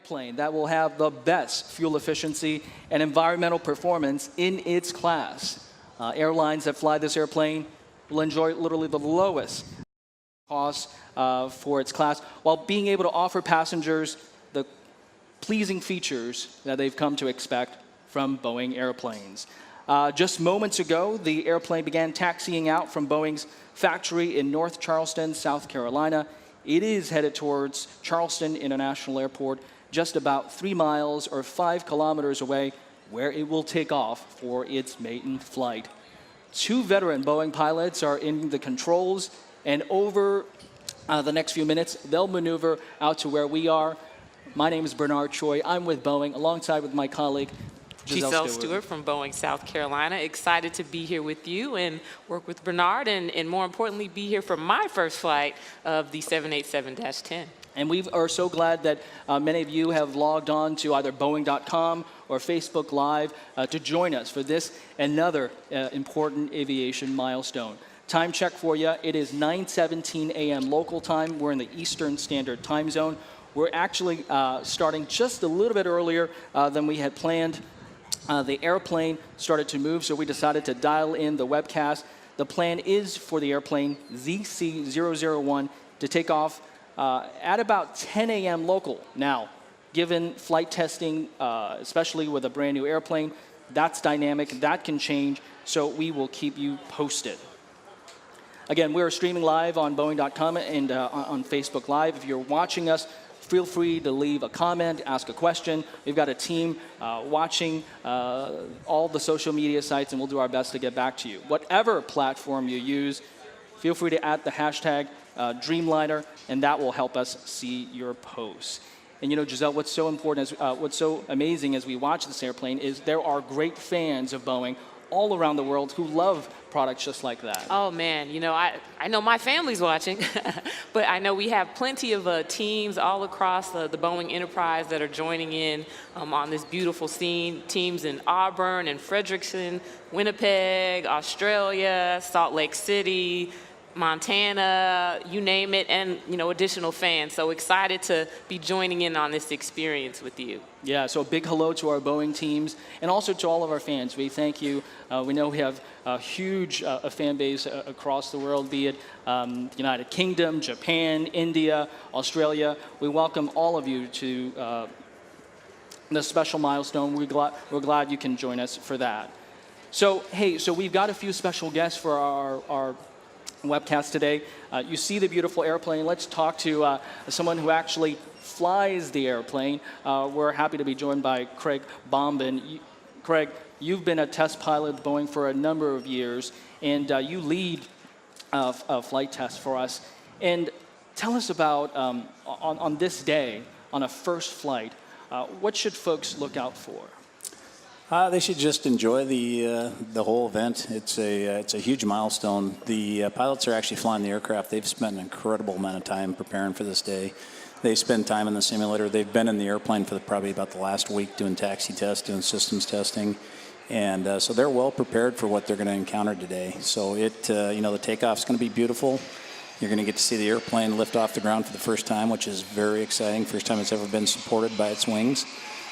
airplane that will have the best fuel efficiency and environmental performance in its class. Airlines that fly this airplane will enjoy literally the lowest cost for its class, while being able to offer passengers the pleasing features that they've come to expect from Boeing airplanes. Just moments ago, the airplane began taxiing out from Boeing's factory in North Charleston, South Carolina. It is headed towards Charleston International Airport, just about 3 miles or 5 kilometers away, where it will take off for its maiden flight. 2 veteran Boeing pilots are in the controls, and over the next few minutes, they'll maneuver out to where we are. My name is Bernard Choi. I'm with Boeing, alongside with my colleague, Giselle Stewart from Boeing, South Carolina. Excited to be here with you and work with Bernard, and more importantly, be here for my first flight of the 787-10. And we are so glad that many of you have logged on to either Boeing.com or Facebook Live to join us for this another important aviation milestone. Time check for you. It is 9:17 a.m. local time. We're in the Eastern Standard Time Zone. We're actually starting just a little bit earlier than we had planned. The airplane started to move, so we decided to dial in the webcast. The plan is for the airplane ZC001 to take off at about 10 a.m. local. Now, given flight testing, especially with a brand new airplane, that's dynamic, that can change, so we will keep you posted. Again, we're streaming live on Boeing.com and on Facebook Live. If you're watching us, feel free to leave a comment, ask a question. We've got a team watching all the social media sites, and we'll do our best to get back to you. Whatever platform you use, feel free to add the hashtag Dreamliner, and that will help us see your posts. And you know, Giselle, what's so important, what's so amazing as we watch this airplane is there are great fans of Boeing all around the world who love products just like that. Oh man, you know, I know my family's watching, but I know we have plenty of teams all across the Boeing enterprise that are joining in on this beautiful scene. Teams in Auburn and Frederickson, Winnipeg, Australia, Salt Lake City, Montana, you name it, and you know, additional fans. So excited to be joining in on this experience with you. Yeah, so a big hello to our Boeing teams and also to all of our fans. We thank you. We know we have a huge fan base across the world, be it United Kingdom, Japan, India, Australia. We welcome all of you to this special milestone. We're glad you can join us for that. So, hey, so we've got a few special guests for our webcast today. You see the beautiful airplane. Let's talk to someone who actually flies the airplane. We're happy to be joined by Craig Bombin. Craig, you've been a test pilot at Boeing for a number of years, and you lead a flight test for us. And tell us about, on this day, on a first flight, what should folks look out for? They should just enjoy the whole event. It's a huge milestone. The pilots are actually flying the aircraft. They've spent an incredible amount of time preparing for this day. They spend time in the simulator. They've been in the airplane for probably about the last week doing taxi tests, doing systems testing, and so they're well prepared for what they're going to encounter today. So you know, the takeoff's going to be beautiful. You're going to get to see the airplane lift off the ground for the first time, which is very exciting. First time it's ever been supported by its wings.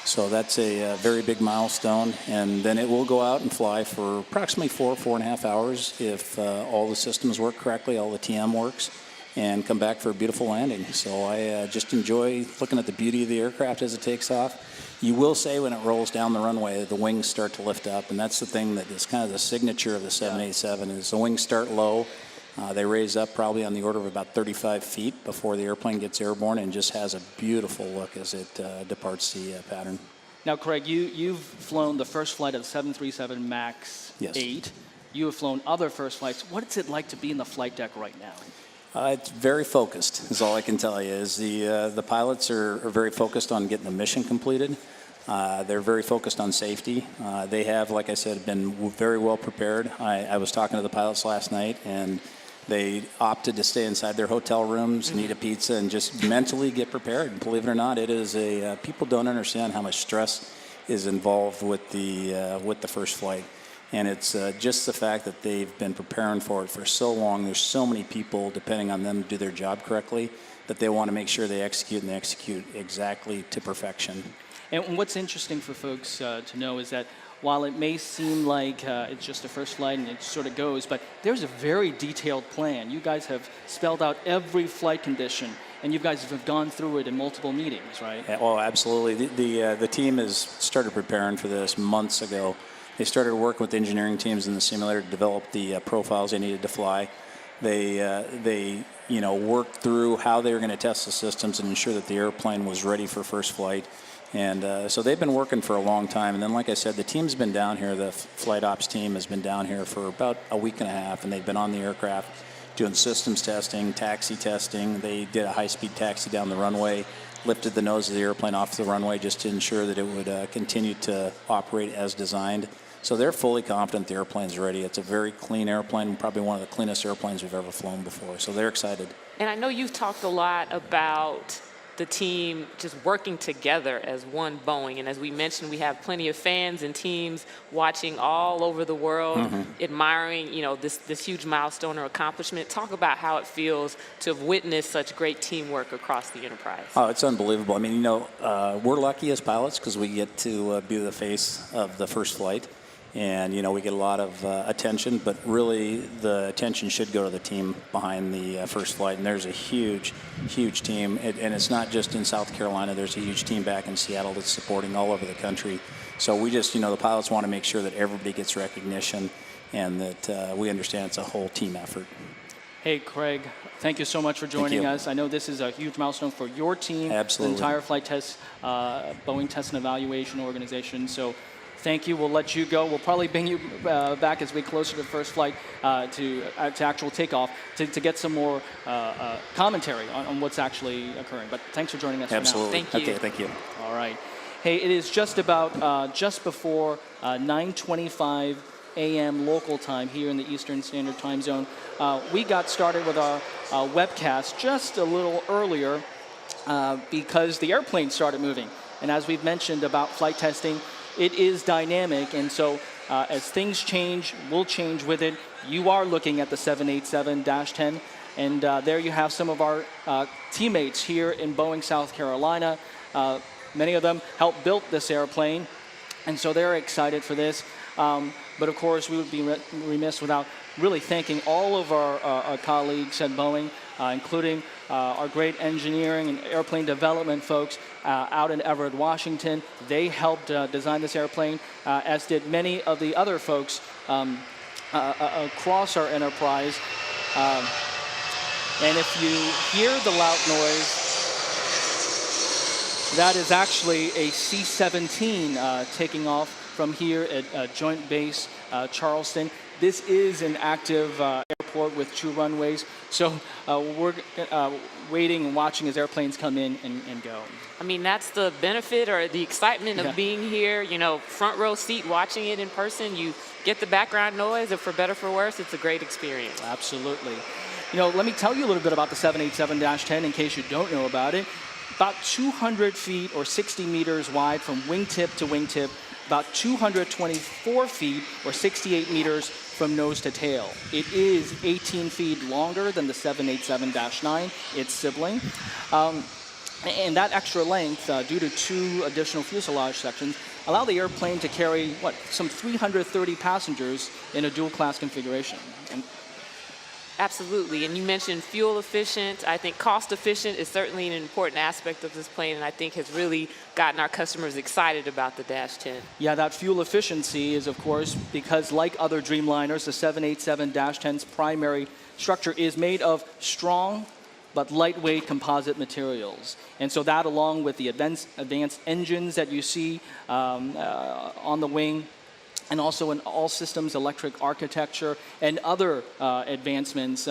So that's a very big milestone, and then it will go out and fly for approximately 4.5 hours if all the systems work correctly, all the TM works, and come back for a beautiful landing. So I just enjoy looking at the beauty of the aircraft as it takes off. You will say when it rolls down the runway, the wings start to lift up, and that's the thing that is kind of the signature of the 787 is the wings start low. They raise up probably on the order of about 35 feet before the airplane gets airborne and just has a beautiful look as it departs the pattern. Now, Craig, you've flown the first flight of the 737 MAX 8. You have flown other first flights. What is it like to be in the flight deck right now? It's very focused, is all I can tell you. Is the pilots are very focused on getting the mission completed. They're very focused on safety. They have, like I said, been very well prepared. I was talking to the pilots last night, and they opted to stay inside their hotel rooms and eat a pizza and just mentally get prepared. And believe it or not, it is people don't understand how much stress is involved with the first flight. And it's just the fact that they've been preparing for it for so long. There's so many people depending on them to do their job correctly. that they want to make sure they execute, and they execute exactly to perfection. And what's interesting for folks to know is that while it may seem like it's just the first flight and it sort of goes, but there's a very detailed plan. You guys have spelled out every flight condition, and you guys have gone through it in multiple meetings, right? Yeah, well, absolutely. The team has started preparing for this months ago. They started working with the engineering teams in the simulator to develop the profiles they needed to fly. They worked through how they were going to test the systems and ensure that the airplane was ready for first flight. And so they've been working for a long time. And then, like I said, the team's been down here. The flight ops team has been down here for about a week and a half, and they've been on the aircraft doing systems testing, taxi testing. They did a high-speed taxi down the runway, lifted the nose of the airplane off the runway just to ensure that it would continue to operate as designed. So they're fully confident the airplane's ready. It's a very clean airplane, probably one of the cleanest airplanes we've ever flown before. So they're excited. And I know you've talked a lot about the team just working together as one Boeing. And as we mentioned, we have plenty of fans and teams watching all over the world, admiring, this huge milestone or accomplishment. Talk about how it feels to have witnessed such great teamwork across the enterprise. Oh, it's unbelievable. I mean, we're lucky as pilots because we get to be the face of the first flight. And, we get a lot of attention, but really the attention should go to the team behind the first flight. And there's a huge, huge team. And it's not just in South Carolina. There's a huge team back in Seattle that's supporting all over the country. So we just, the pilots want to make sure that everybody gets recognition and that we understand it's a whole team effort. Hey, Craig, thank you so much for joining us. I know this is a huge milestone for your team, Absolutely. The entire flight test, Boeing Test and Evaluation Organization. So thank you. We'll let you go. We'll probably bring you back as we get closer to the first flight to actual takeoff to get some more commentary on what's actually occurring. But thanks for joining us Absolutely. for now. Thank you. Okay, thank you. All right. Hey, it is just before 9:25 a.m. local time here in the Eastern Standard Time Zone. We got started with our webcast just a little earlier because the airplane started moving. And as we've mentioned about flight testing, it is dynamic, and so as things change, we'll change with it. You are looking at the 787-10, and there you have some of our teammates here in Boeing, South Carolina. Many of them helped build this airplane, and so they're excited for this. But of course, we would be remiss without really thanking all of our colleagues at Boeing, including our great engineering and airplane development folks out in Everett, Washington. They helped design this airplane, as did many of the other folks across our enterprise. And if you hear the loud noise, that is actually a C-17 taking off from here at Joint Base Charleston. This is an active airport with 2 runways, so we're waiting and watching as airplanes come in and go. I mean, that's the benefit or the excitement of being here, front row seat watching it in person. You get the background noise, and for better or for worse, it's a great experience. Absolutely. Let me tell you a little bit about the 787-10 in case you don't know about it. About 200 feet or 60 meters wide from wingtip to wingtip, about 224 feet or 68 meters from nose to tail. It is 18 feet longer than the 787-9, its sibling. And that extra length, due to 2 additional fuselage sections, allow the airplane to carry, some 330 passengers in a dual-class configuration. And Absolutely, and you mentioned fuel efficient. I think cost efficient is certainly an important aspect of this plane, and I think has really gotten our customers excited about the Dash 10. Yeah, that fuel efficiency is, of course, because like other Dreamliners, the 787-10's primary structure is made of strong but lightweight composite materials. And so that, along with the advanced engines that you see on the wing, and also in all systems electric architecture and other advancements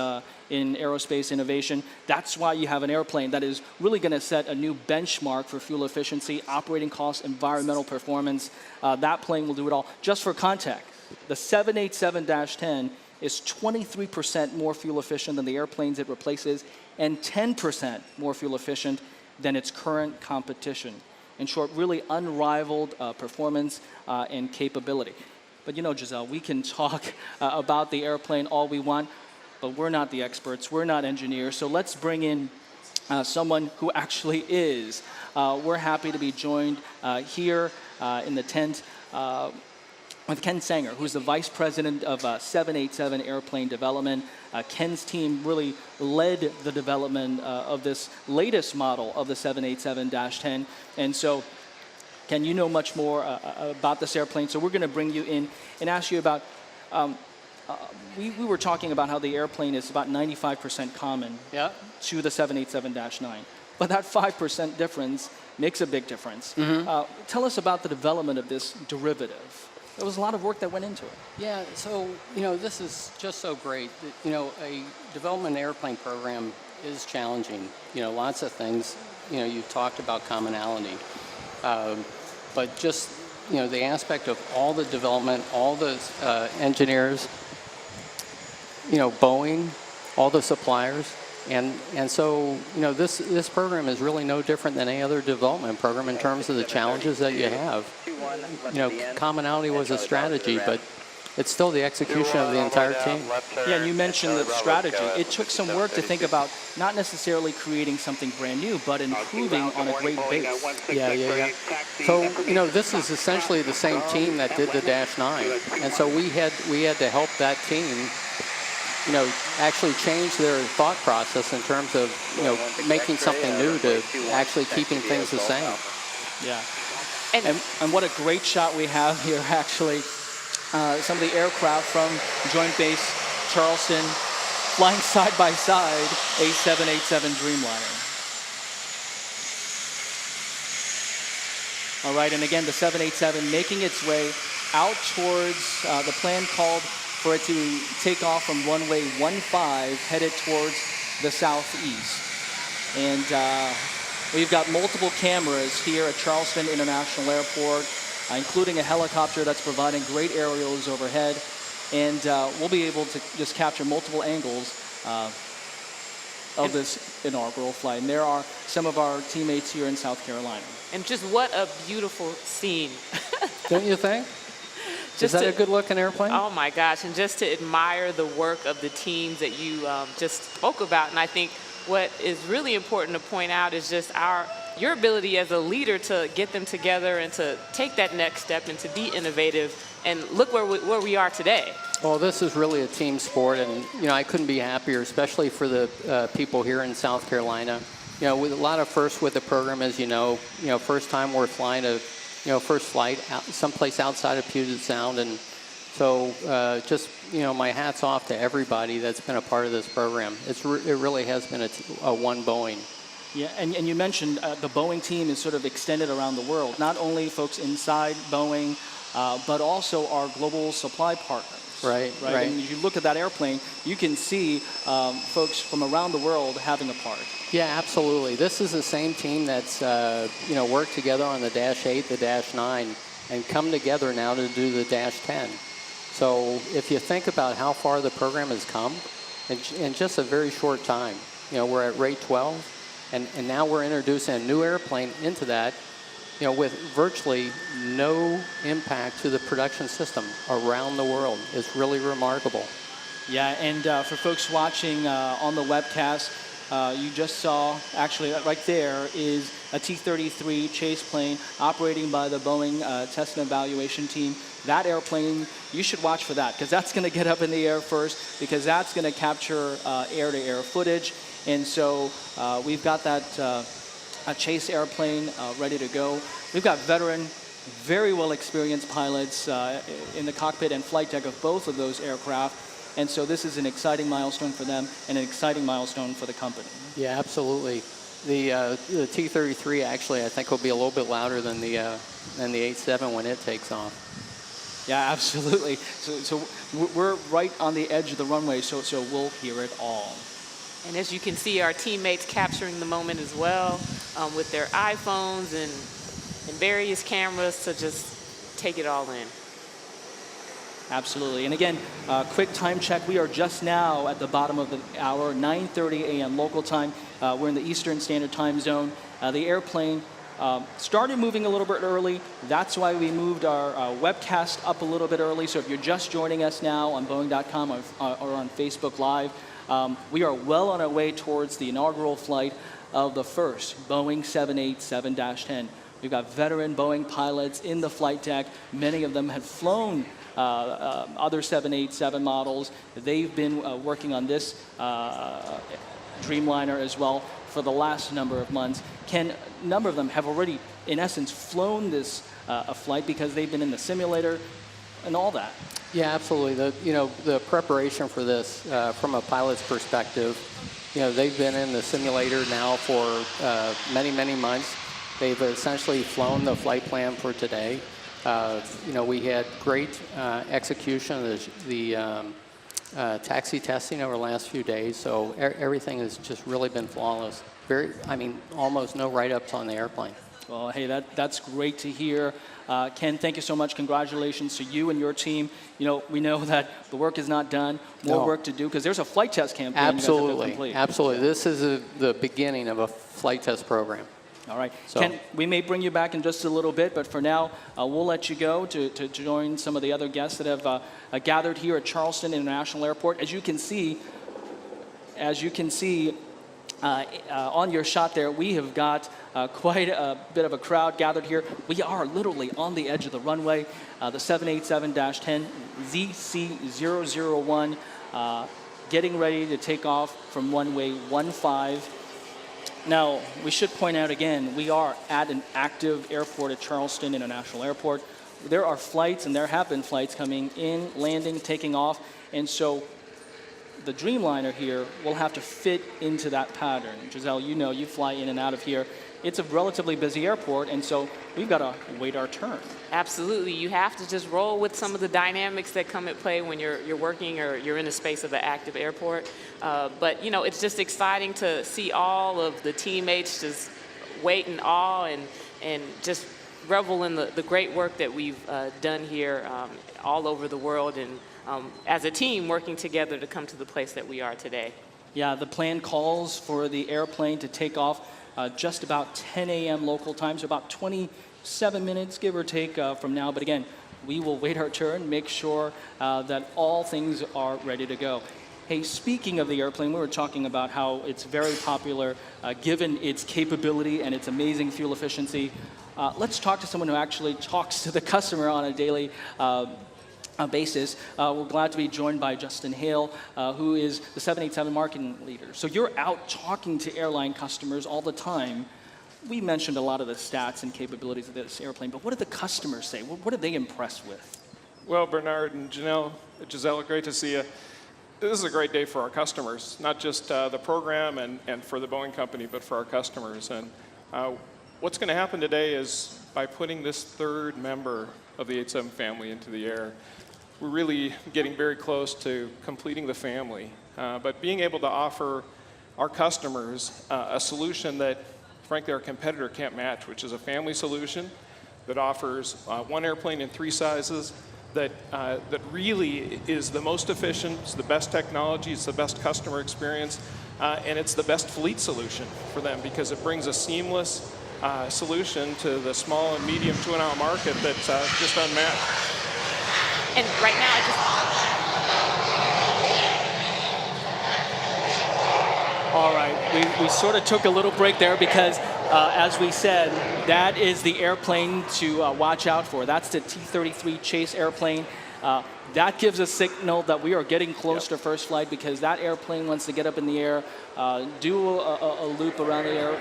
in aerospace innovation. That's why you have an airplane that is really going to set a new benchmark for fuel efficiency, operating costs, environmental performance. That plane will do it all. Just for context, the 787-10 is 23% more fuel efficient than the airplanes it replaces and 10% more fuel efficient than its current competition. In short, really unrivaled performance and capability. But Giselle, we can talk about the airplane all we want, but we're not the experts. We're not engineers. So let's bring in someone who actually is. We're happy to be joined here in the tent with Ken Sanger, who's the Vice President of 787 Airplane Development. Ken's team really led the development of this latest model of the 787-10. And so, Ken, you know much more about this airplane, so we're going to bring you in and ask you about, we were talking about how the airplane is about 95% common to the 787-9. But that 5% difference makes a big difference. Tell us about the development of this derivative. There was a lot of work that went into it. Yeah, so, this is just so great. A development airplane program is challenging. Lots of things. You talked about commonality. But just, the aspect of all the development, all the engineers, Boeing, all the suppliers. And so, this program is really no different than any other development program in terms of the challenges that you have. Commonality was a strategy, but it's still the execution of the entire team. Yeah, and you mentioned the strategy. It took some work to think about not necessarily creating something brand new, but improving on a great base. Yeah. So, this is essentially the same team that did the Dash 9. And so we had to help that team actually change their thought process in terms of, making something new to actually keeping things the same. Yeah. And what a great shot we have here, actually. Some of the aircraft from Joint Base Charleston flying side by side a 787 Dreamliner. All right, and again, the 787 making its way out towards the plan called for it to take off from runway 15, headed towards the southeast. And we've got multiple cameras here at Charleston International Airport, including a helicopter that's providing great aerials overhead. And we'll be able to just capture multiple angles of this inaugural flight. And there are some of our teammates here in South Carolina. And just what a beautiful scene. Don't you think? Is that a good-looking airplane? Oh, my gosh. And just to admire the work of the teams that you just spoke about. And I think what is really important to point out is just your ability as a leader to get them together and to take that next step and to be innovative. And look where we are today. Well, this is really a team sport. And, I couldn't be happier, especially for the people here in South Carolina. With a lot of firsts with the program, as you know, first time we're flying a first flight out someplace outside of Puget Sound. And so just, my hat's off to everybody that's been a part of this program. It really has been a one Boeing. Yeah, and you mentioned the Boeing team is sort of extended around the world. Not only folks inside Boeing, but also our global supply partners. Right. And if you look at that airplane, you can see folks from around the world having a part. Yeah, absolutely. This is the same team that's, worked together on the Dash 8, the Dash 9, and come together now to do the Dash 10. So if you think about how far the program has come in just a very short time, we're at rate 12, and now we're introducing a new airplane into that, with virtually no impact to the production system around the world. It's really remarkable. Yeah, and for folks watching on the webcast, you just saw, actually right there is a T-33 chase plane operating by the Boeing Test and Evaluation Team. That airplane, you should watch for that, because that's going to get up in the air first, because that's going to capture air-to-air footage. And so we've got that a chase airplane ready to go. We've got veteran, very well experienced pilots in the cockpit and flight deck of both of those aircraft. And so this is an exciting milestone for them and an exciting milestone for the company. Yeah, absolutely. The T-33 actually, I think, will be a little bit louder than the 87 when it takes off. Yeah, absolutely. So we're right on the edge of the runway, so we'll hear it all. And as you can see, our teammates capturing the moment as well with their iPhones and various cameras to just take it all in. Absolutely. And again, quick time check. We are just now at the bottom of the hour, 9:30 a.m. local time. We're in the Eastern Standard Time Zone. The airplane started moving a little bit early. That's why we moved our webcast up a little bit early. So if you're just joining us now on Boeing.com or on Facebook Live, we are well on our way towards the inaugural flight of the first Boeing 787-10. We've got veteran Boeing pilots in the flight deck. Many of them have flown other 787 models. They've been working on this Dreamliner as well for the last number of months. A number of them have already, in essence, flown this flight because they've been in the simulator and all that. Yeah, absolutely. The preparation for this, from a pilot's perspective, they've been in the simulator now for many months. They've essentially flown the flight plan for today. We had great execution of the taxi testing over the last few days, so everything has just really been flawless. Almost no write-ups on the airplane. Well, hey, that's great to hear. Ken, thank you so much. Congratulations to you and your team. We know that the work is not done. More work to do because there's a flight test campaign. Absolutely, absolutely. This is the beginning of a flight test program. All right. So, Ken, we may bring you back in just a little bit, but for now, we'll let you go to join some of the other guests that have gathered here at Charleston International Airport. As you can see, on your shot there, we have got quite a bit of a crowd gathered here. We are literally on the edge of the runway. The 787-10 ZC001 getting ready to take off from runway 15. Now, we should point out again, we are at an active airport at Charleston International Airport. There are flights, and there have been flights coming in, landing, taking off, and so the Dreamliner here will have to fit into that pattern. Giselle, you fly in and out of here. It's a relatively busy airport, and so we've got to wait our turn. Absolutely. You have to just roll with some of the dynamics that come at play when you're working or you're in the space of an active airport. But it's just exciting to see all of the teammates just wait in awe and just revel in the great work that we've done here all over the world, and as a team working together to come to the place that we are today. Yeah, the plan calls for the airplane to take off just about 10 a.m. local time, so about 27 minutes, give or take, from now. But again, we will wait our turn, make sure that all things are ready to go. Hey, speaking of the airplane, we were talking about how it's very popular given its capability and its amazing fuel efficiency. Let's talk to someone who actually talks to the customer on a daily basis. We're glad to be joined by Justin Hale, who is the 787 marketing leader. So you're out talking to airline customers all the time. We mentioned a lot of the stats and capabilities of this airplane, but what do the customers say? What are they impressed with? Well, Bernard and Giselle, great to see you. This is a great day for our customers, not just the program and for the Boeing company, but for our customers. And what's going to happen today is by putting this third member of the 87 family into the air, we're really getting very close to completing the family. But being able to offer our customers a solution that, frankly, our competitor can't match, which is a family solution that offers one airplane in 3 sizes, that really is the most efficient, it's the best technology, it's the best customer experience, and it's the best fleet solution for them because it brings a seamless solution to the small and medium two-and-a-half market that's just unmatched. And right now, All right, we sort of took a little break there because, as we said, that is the airplane to watch out for. That's the T-33 Chase airplane. That gives a signal that we are getting close to first flight because that airplane wants to get up in the air, do a loop around the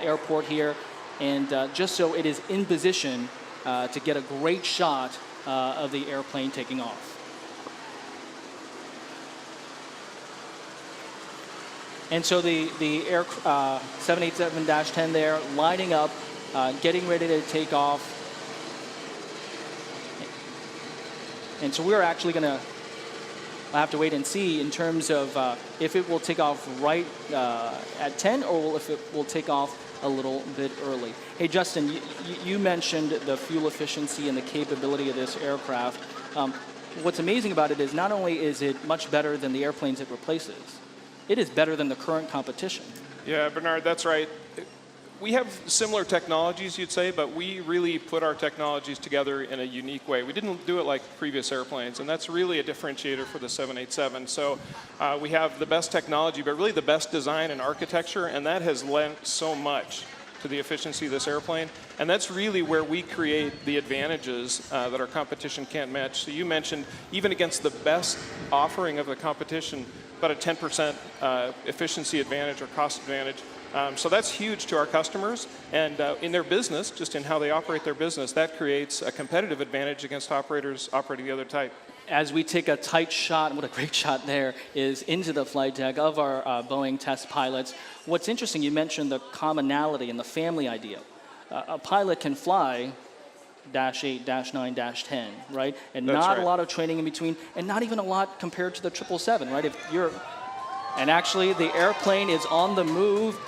airport here, and just so it is in position to get a great shot of the airplane taking off. And so the 787-10 there, lining up, getting ready to take off. And so we're actually going to have to wait and see in terms of if it will take off right at 10 or if it will take off a little bit early. Hey, Justin, you mentioned the fuel efficiency and the capability of this aircraft. What's amazing about it is not only is it much better than the airplanes it replaces, it is better than the current competition. Yeah, Bernard, that's right. we have similar technologies, you'd say, but we really put our technologies together in a unique way. We didn't do it like previous airplanes, and that's really a differentiator for the 787. So we have the best technology, but really the best design and architecture, and that has lent so much to the efficiency of this airplane. And that's really where we create the advantages that our competition can't match. So you mentioned, even against the best offering of the competition, about a 10% efficiency advantage or cost advantage. So that's huge to our customers, and in their business, just in how they operate their business, that creates a competitive advantage against operators operating the other type. As we take a tight shot, what a great shot there is, into the flight deck of our Boeing test pilots. What's interesting, you mentioned the commonality and the family idea. A pilot can fly Dash 8, Dash 9, Dash 10, right? And That's not right. a lot of training in between, and not even a lot compared to the 777, right? And actually, the airplane is on the move.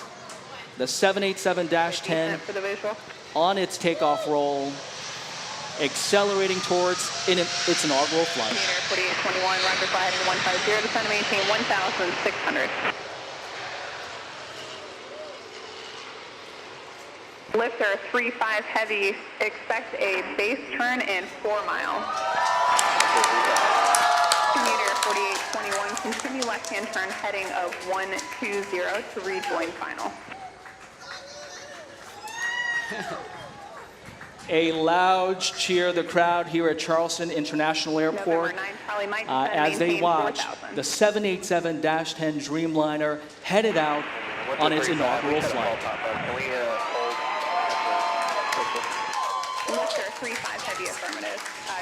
The 787-10 on its takeoff roll, accelerating towards its inaugural flight. 4821, roger flight heading 150, descend to maintain 1,600. Lifter 35 heavy, expect a base turn in 4 miles. Commuter 4821, continue left-hand turn heading of 120 to rejoin final. A loud cheer of the crowd here at Charleston International Airport as they watch the 787-10 Dreamliner headed out on its inaugural flight. Lifter 35 heavy affirmative.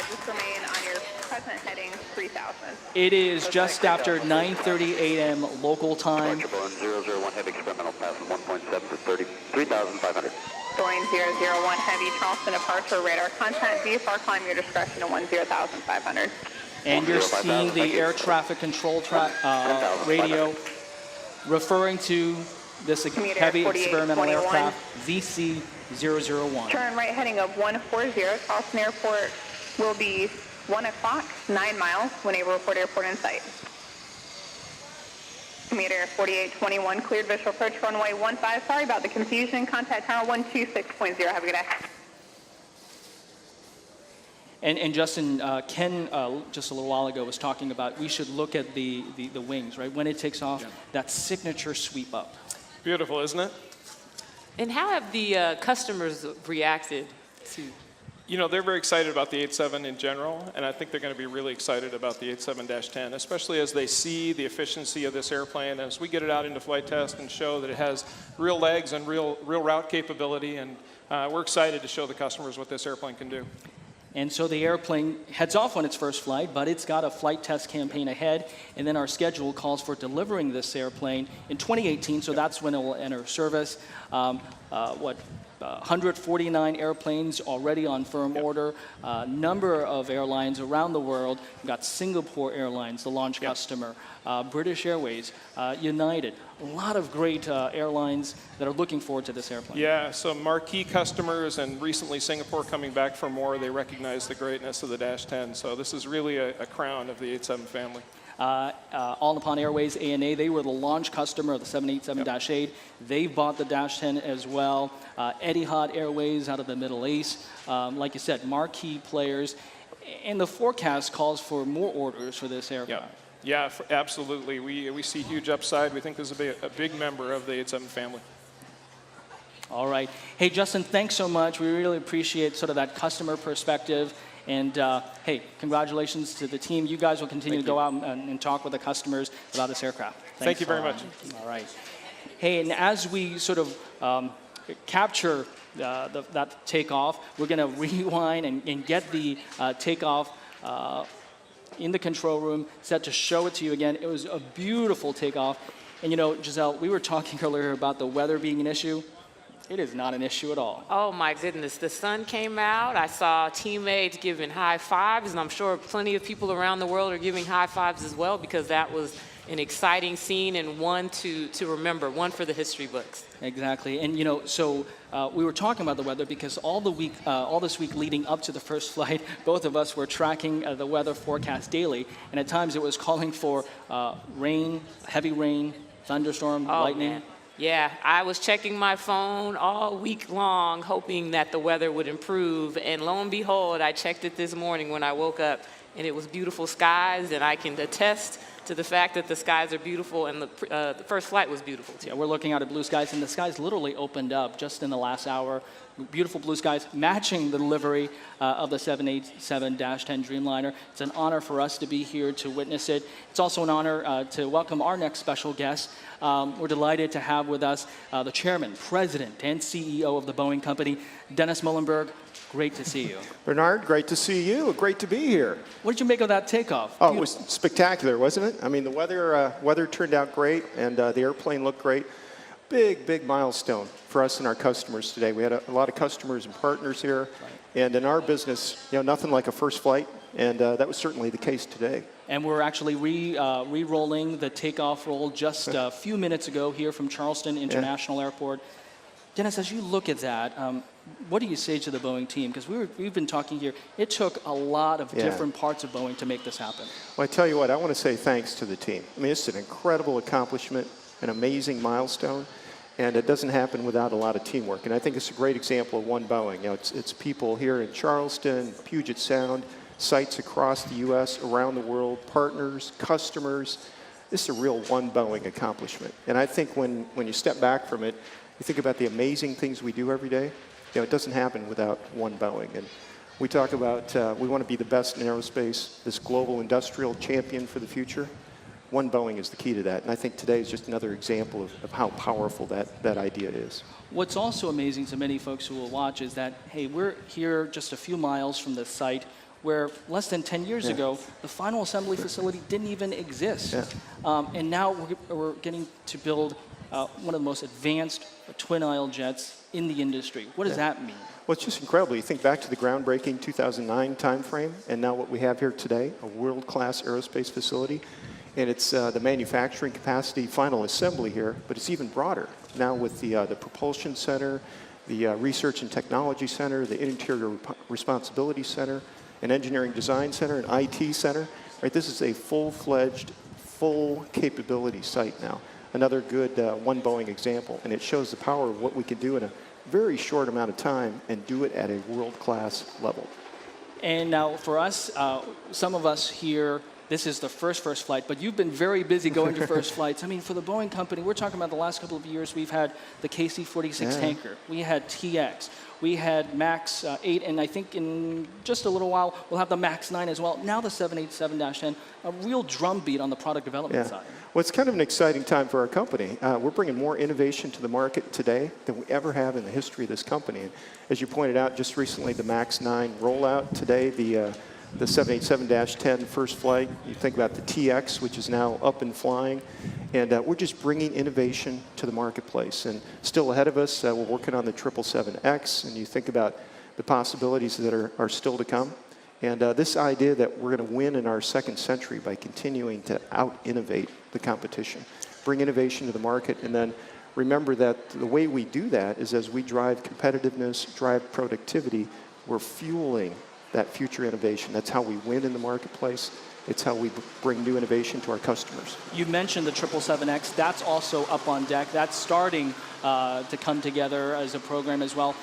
Just remain on your present heading 3000. It is just after 9:30 a.m. local time. Boeing 001 heavy experimental pass from 1.7 to 33,500. Boeing 001 heavy Charleston departure radar contact VFR climb your discretion to 10,500. And you're seeing the air traffic control radio referring to this heavy experimental aircraft, VC-001. Turn right heading of 140. Charleston Airport will be 1 o'clock, 9 miles when able to report airport in sight. Commuter 4821, cleared visual approach runway 15. Sorry about the confusion. Contact tower 126.0. Have a good day. And Justin, Ken, just a little while ago, was talking about we should look at the wings, right? When it takes off, that signature sweep up. Beautiful, isn't it? And how have the customers reacted to? You know, they're very excited about the 87 in general, and I think they're going to be really excited about the 87-10, especially as they see the efficiency of this airplane, as we get it out into flight test and show that it has real legs and real route capability, and we're excited to show the customers what this airplane can do. And so the airplane heads off on its first flight, but it's got a flight test campaign ahead, and then our schedule calls for delivering this airplane in 2018, so that's when it will enter service. 149 airplanes already on firm order, number of airlines around the world. We've got Singapore Airlines, the launch customer, British Airways, United, a lot of great airlines that are looking forward to this airplane. Yeah, so marquee customers, and recently Singapore coming back for more. They recognize the greatness of the Dash 10, so this is really a crown of the 87 family. All Nippon Airways, ANA, they were the launch customer of the 787-8. They bought the Dash 10 as well. Etihad Airways out of the Middle East. Like you said, marquee players. And the forecast calls for more orders for this aircraft. Yeah, absolutely. We see huge upside. We think this will be a big member of the 87 family. All right. Hey, Justin, thanks so much. We really appreciate sort of that customer perspective. And hey, congratulations to the team. You guys will continue to go out and talk with the customers about this aircraft. Thank you very much. All right. Hey, and as we sort of capture that takeoff, we're going to rewind and get the takeoff in the control room, set to show it to you again. It was a beautiful takeoff. And you know, Giselle, we were talking earlier about the weather being an issue. It is not an issue at all. Oh my goodness, the sun came out. I saw teammates giving high fives, and I'm sure plenty of people around the world are giving high fives as well, because that was an exciting scene and one to remember, one for the history books. Exactly. And you know, so we were talking about the weather because all this week leading up to the first flight, both of us were tracking the weather forecast daily, and at times it was calling for rain, heavy rain, thunderstorm, lightning. Man. Yeah, I was checking my phone all week long, hoping that the weather would improve. And lo and behold, I checked it this morning when I woke up, and it was beautiful skies. And I can attest to the fact that the skies are beautiful, and the first flight was beautiful, too. Yeah, we're looking out at blue skies, and the skies literally opened up just in the last hour. Beautiful blue skies matching the livery of the 787-10 Dreamliner. It's an honor for us to be here to witness it. It's also an honor to welcome our next special guest. We're delighted to have with us the chairman, president, and CEO of the Boeing Company, Dennis Muhlenberg. Great to see you. Bernard, great to see you. Great to be here. What did you make of that takeoff? Oh, it was spectacular, wasn't it? I mean, the weather turned out great, and the airplane looked great. Big milestone for us and our customers today. We had a lot of customers and partners here, and in our business, nothing like a first flight, and that was certainly the case today. And we're actually re-rolling the takeoff roll just a few minutes ago here from Charleston International Airport. Dennis, as you look at that, what do you say to the Boeing team? Because we've been talking here. It took a lot of different parts of Boeing to make this happen. Well, I tell you what, I want to say thanks to the team. I mean, it's an incredible accomplishment, an amazing milestone, and it doesn't happen without a lot of teamwork. And I think it's a great example of one Boeing. It's people here in Charleston, Puget Sound, sites across the U.S., around the world, partners, customers. This is a real one Boeing accomplishment. And I think when you step back from it, you think about the amazing things we do every day. It doesn't happen without one Boeing. And we talk about we want to be the best in aerospace, this global industrial champion for the future. One Boeing is the key to that. And I think today is just another example of how powerful that idea is. What's also amazing to many folks who will watch is that, hey, we're here just a few miles from the site where less than 10 years ago, the final assembly facility didn't even exist. And now we're getting to build one of the most advanced twin-aisle jets in the industry. What does that mean? Well, it's just incredible. You think back to the groundbreaking 2009 timeframe, and now what we have here today, a world-class aerospace facility. And it's the manufacturing capacity, final assembly here, but it's even broader. Now with the propulsion center, the research and technology center, the interior responsibility center, an engineering design center, an IT center. Right, this is a full-fledged, full capability site now. Another good one Boeing example, and it shows the power of what we can do in a very short amount of time and do it at a world-class level. And now for us, some of us here, this is the first flight, but you've been very busy going to first flights. I mean, for the Boeing company, we're talking about the last couple of years, we've had the Casi 46 tanker, we had TX, we had MAX 8, and I think in just a little while, we'll have the MAX 9 as well. Now the 787-10, a real drumbeat on the product development side. Well, it's kind of an exciting time for our company. We're bringing more innovation to the market today than we ever have in the history of this company. And as you pointed out, just recently, the MAX 9 rollout. Today, the 787-10 first flight. You think about the TX, which is now up and flying. And we're just bringing innovation to the marketplace. And still ahead of us, we're working on the 777X. And you think about the possibilities that are still to come. And this idea that we're going to win in our second century by continuing to out-innovate the competition, bring innovation to the market, and then remember that the way we do that is as we drive competitiveness, drive productivity, we're fueling that future innovation. That's how we win in the marketplace. It's how we bring new innovation to our customers. You mentioned the 777X. That's also up on deck. That's starting to come together as a program as well.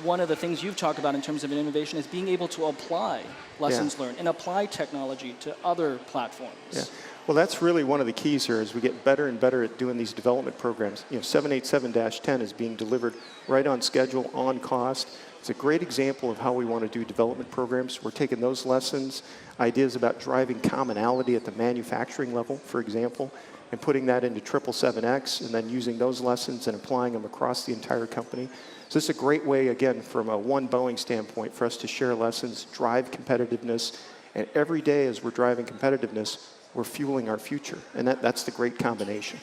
One of the things you've talked about in terms of innovation is being able to apply lessons learned and apply technology to other platforms. Yeah. Well, that's really one of the keys here as we get better and better at doing these development programs. 787-10 is being delivered right on schedule, on cost. It's a great example of how we want to do development programs. We're taking those lessons, ideas about driving commonality at the manufacturing level, for example, and putting that into 777X, and then using those lessons and applying them across the entire company. So this is a great way, again, from a one Boeing standpoint, for us to share lessons, drive competitiveness, and every day as we're driving competitiveness, we're fueling our future, and that's the great combination.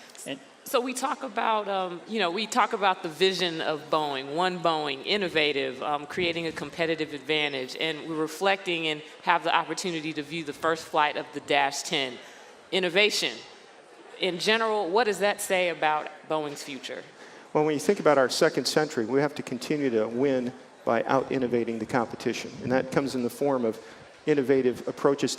So we talk about, the vision of Boeing, one Boeing, innovative, creating a competitive advantage, and we're reflecting and have the opportunity to view the first flight of the -10. Innovation. In general, what does that say about Boeing's future? Well, when you think about our second century, we have to continue to win by out-innovating the competition, and that comes in the form of innovative approaches to